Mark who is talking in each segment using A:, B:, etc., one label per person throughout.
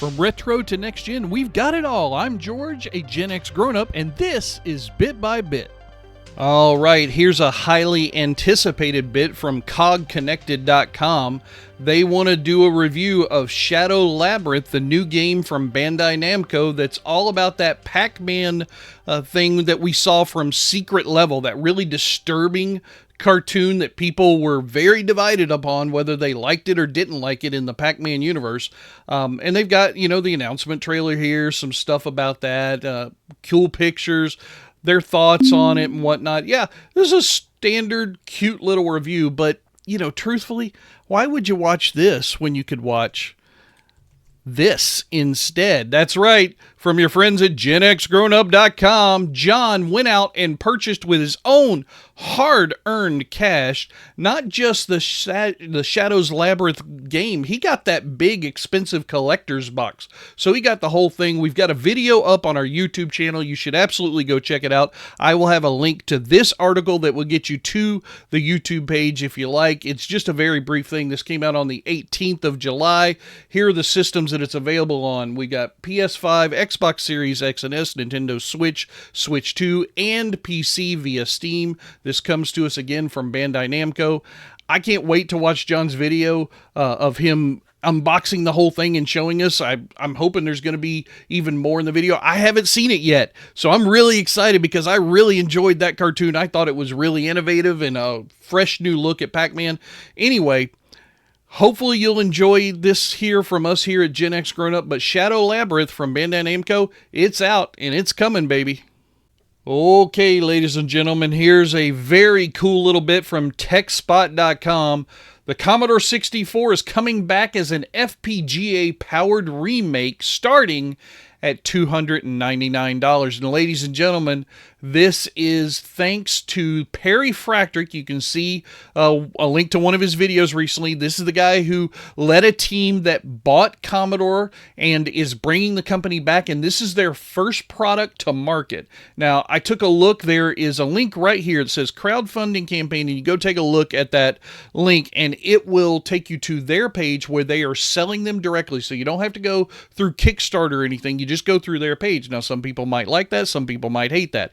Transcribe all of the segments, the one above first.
A: From retro to next gen, we've got it all. I'm George, a Gen X grown-up, and this is Bit by Bit. All right, here's a highly anticipated bit from cogconnected.com. They want to do a review of Shadow Labyrinth, the new game from Bandai Namco that's all about that Pac-Man thing that we saw from Secret Level, that really disturbing cartoon that people were very divided upon whether they liked it or didn't like it in the Pac-Man universe. And they've got, the announcement trailer here, some stuff about that, cool pictures, their thoughts on it and whatnot. Yeah, this is a standard, cute little review, but, truthfully, why would you watch this when you could watch this instead? That's right. From your friends at GenXGrownUp.com, John went out and purchased with his own hard-earned cash, not just the Shadow's Labyrinth game. He got that big, expensive collector's box. So he got the whole thing. We've got a video up on our YouTube channel. You should absolutely go check it out. I will have a link to this article that will get you to the YouTube page if you like. It's just a very brief thing. This came out on the 18th of July. Here are the systems that it's available on. We got PS5, Xbox Series X and S, Nintendo Switch, Switch 2, and PC via Steam. This comes to us again from Bandai Namco. I can't wait to watch John's video of him unboxing the whole thing and showing us. I'm hoping there's going to be even more in the video. I haven't seen it yet, so I'm really excited because I really enjoyed that cartoon. I thought it was really innovative and a fresh new look at Pac-Man. Anyway, hopefully you'll enjoy this here from us here at Gen X Grown Up, but Shadow Labyrinth from Bandai Namco, it's out and it's coming, baby. Okay, ladies and gentlemen, here's a very cool little bit from TechSpot.com. The Commodore 64 is coming back as an FPGA-powered remake starting at $299. And ladies and gentlemen, this is thanks to Perry Fractrick. You can see a link to one of his videos recently. This is the guy who led a team that bought Commodore and is bringing the company back, and this is their first product to market. Now, I took a look. There is a link right here that says crowdfunding campaign, and you go take a look at that link, and it will take you to their page where they are selling them directly, so you don't have to go through Kickstarter or anything. You just go through their page. Now, some people might like that. Some people might hate that.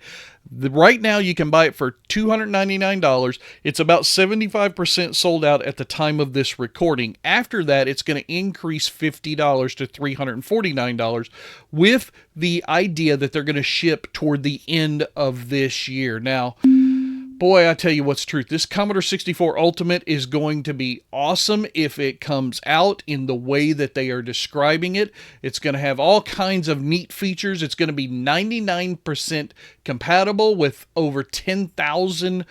A: Right now, you can buy it for $299. It's about 75% sold out at the time of this recording. After that, it's going to increase $50 to $349 with the idea that they're going to ship toward the end of this year. Now, boy, I tell you what's truth. This Commodore 64 Ultimate is going to be awesome if it comes out in the way that they are describing it. It's going to have all kinds of neat features. It's going to be 99% compatible with over 10,000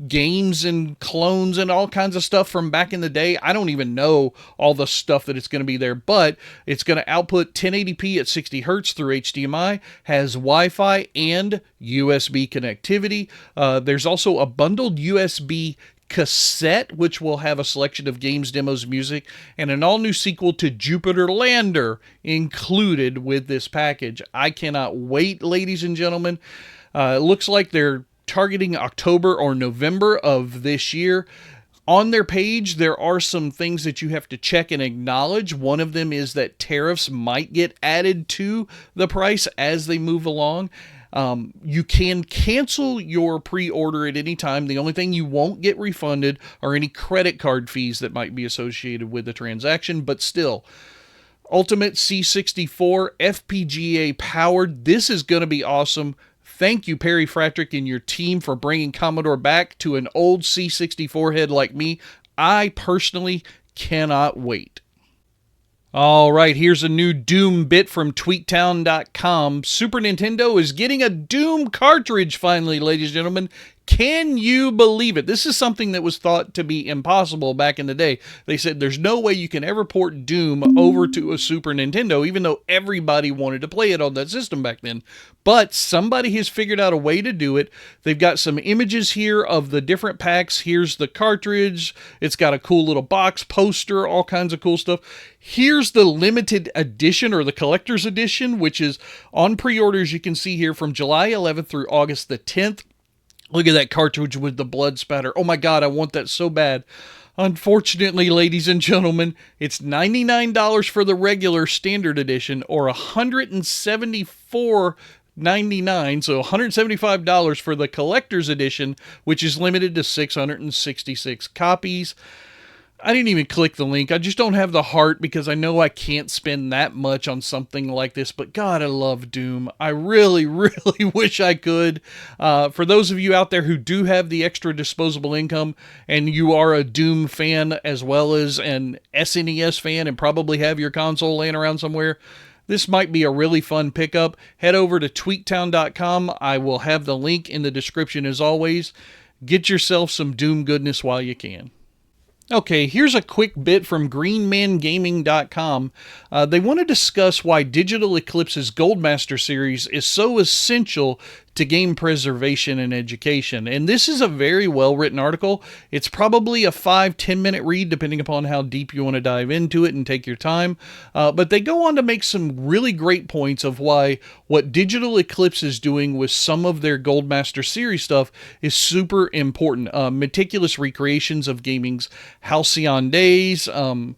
A: games and clones and all kinds of stuff from back in the day. I don't even know all the stuff that it's going to be there, but it's going to output 1080p at 60 hertz through HDMI, has Wi-Fi and USB connectivity. There's also a bundled USB cassette, which will have a selection of games, demos, music, and an all-new sequel to Jupiter Lander included with this package. I cannot wait, ladies and gentlemen. It looks like they're targeting October or November of this year. On their page, there are some things that you have to check and acknowledge. One of them is that tariffs might get added to the price as they move along. You can cancel your pre-order at any time. The only thing you won't get refunded are any credit card fees that might be associated with the transaction, but still, Ultimate C64 FPGA powered. This is going to be awesome. Thank you, Perry Fractrick and your team, for bringing Commodore back to an old C64 head like me. I personally cannot wait. All right, here's a new Doom bit from tweaktown.com. Super Nintendo is getting a Doom cartridge finally, ladies and gentlemen. Can you believe it? This is something that was thought to be impossible back in the day. They said there's no way you can ever port Doom over to a Super Nintendo, even though everybody wanted to play it on that system back then. But somebody has figured out a way to do it. They've got some images here of the different packs. Here's the cartridge. It's got a cool little box, poster, all kinds of cool stuff. Here's the limited edition, or the collector's edition, which is on pre-orders. You can see here from July 11th through August the 10th. Look at that cartridge with the blood spatter. Oh my God, I want that so bad. Unfortunately, ladies and gentlemen, it's $99 for the regular standard edition or $174.99, so $175 for the collector's edition, which is limited to 666 copies. I didn't even click the link. I just don't have the heart because I know I can't spend that much on something like this. But God, I love Doom. I really, really wish I could. For those of you out there who do have the extra disposable income and you are a Doom fan as well as an SNES fan and probably have your console laying around somewhere, this might be a really fun pickup. Head over to tweaktown.com. I will have the link in the description as always. Get yourself some Doom goodness while you can. Okay, here's a quick bit from greenmangaming.com. They want to discuss why Digital Eclipse's Goldmaster series is so essential to game preservation and education. And this is a very well-written article. It's probably a 5-10 minute read, depending upon how deep you want to dive into it and take your time. But they go on to make some really great points of why what Digital Eclipse is doing with some of their Goldmaster series stuff is super important. Meticulous recreations of gaming's halcyon days, I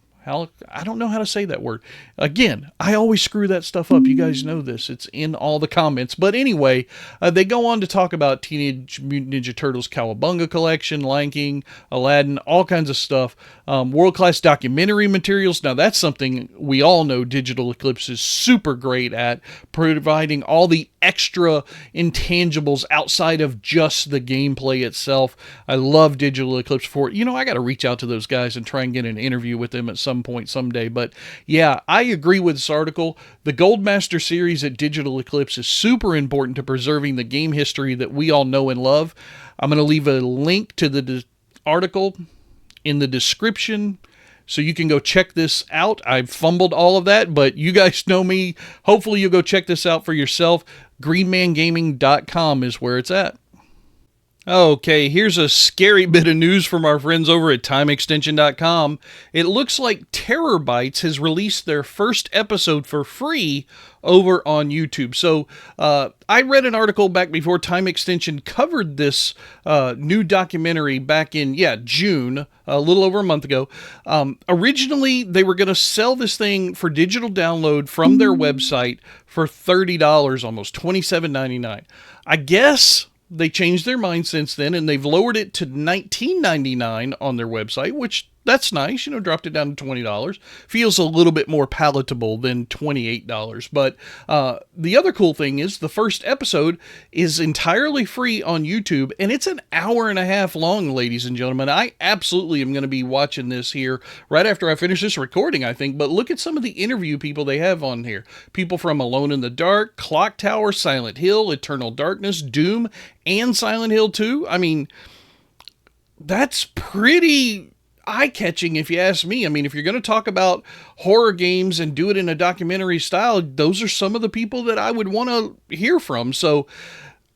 A: don't know how to say that word. Again, I always screw that stuff up. You guys know this. It's in all the comments. But anyway, they go on to talk about Teenage Mutant Ninja Turtles Cowabunga Collection, Lion King, Aladdin, all kinds of stuff. World-class documentary materials. Now, that's something we all know Digital Eclipse is super great at, providing all the extra intangibles outside of just the gameplay itself. I love Digital Eclipse for it. You know, I got to reach out to those guys and try and get an interview with them at some point someday. But yeah, I agree with this article. The Goldmaster series at Digital Eclipse is super important to preserving the game history that we all know and love. I'm going to leave a link to the article in the description so you can go check this out. I've fumbled all of that, but you guys know me. Hopefully you'll go check this out for yourself. greenmangaming.com is where it's at. Okay, here's a scary bit of news from our friends over at TimeExtension.com. It looks like Terrorbytes has released their first episode for free over on YouTube. So I read an article back before Time Extension covered this new documentary back in, June, a little over a month ago. Originally, they were going to sell this thing for digital download from their website for $30, almost $27.99. I guess they changed their mind since then, and they've lowered it to $19.99 on their website, which that's nice, dropped it down to $20. Feels a little bit more palatable than $28. But the other cool thing is the first episode is entirely free on YouTube, and it's an hour and a half long, ladies and gentlemen. I absolutely am going to be watching this here right after I finish this recording, I think. But look at some of the interview people they have on here. People from Alone in the Dark, Clock Tower, Silent Hill, Eternal Darkness, Doom, and Silent Hill 2. I mean, that's pretty eye-catching if you ask me. I mean, if you're going to talk about horror games and do it in a documentary style, those are some of the people that I would want to hear from. So,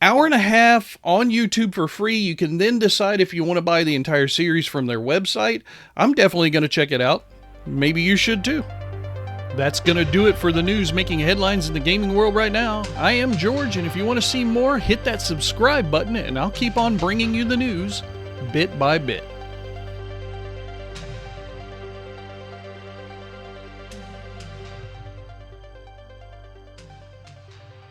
A: hour and a half on YouTube for free. You can then decide if you want to buy the entire series from their website. I'm definitely going to check it out. Maybe you should too. That's going to do it for the news making headlines in the gaming world right now. I am George, and if you want to see more, hit that subscribe button, and I'll keep on bringing you the news bit by bit.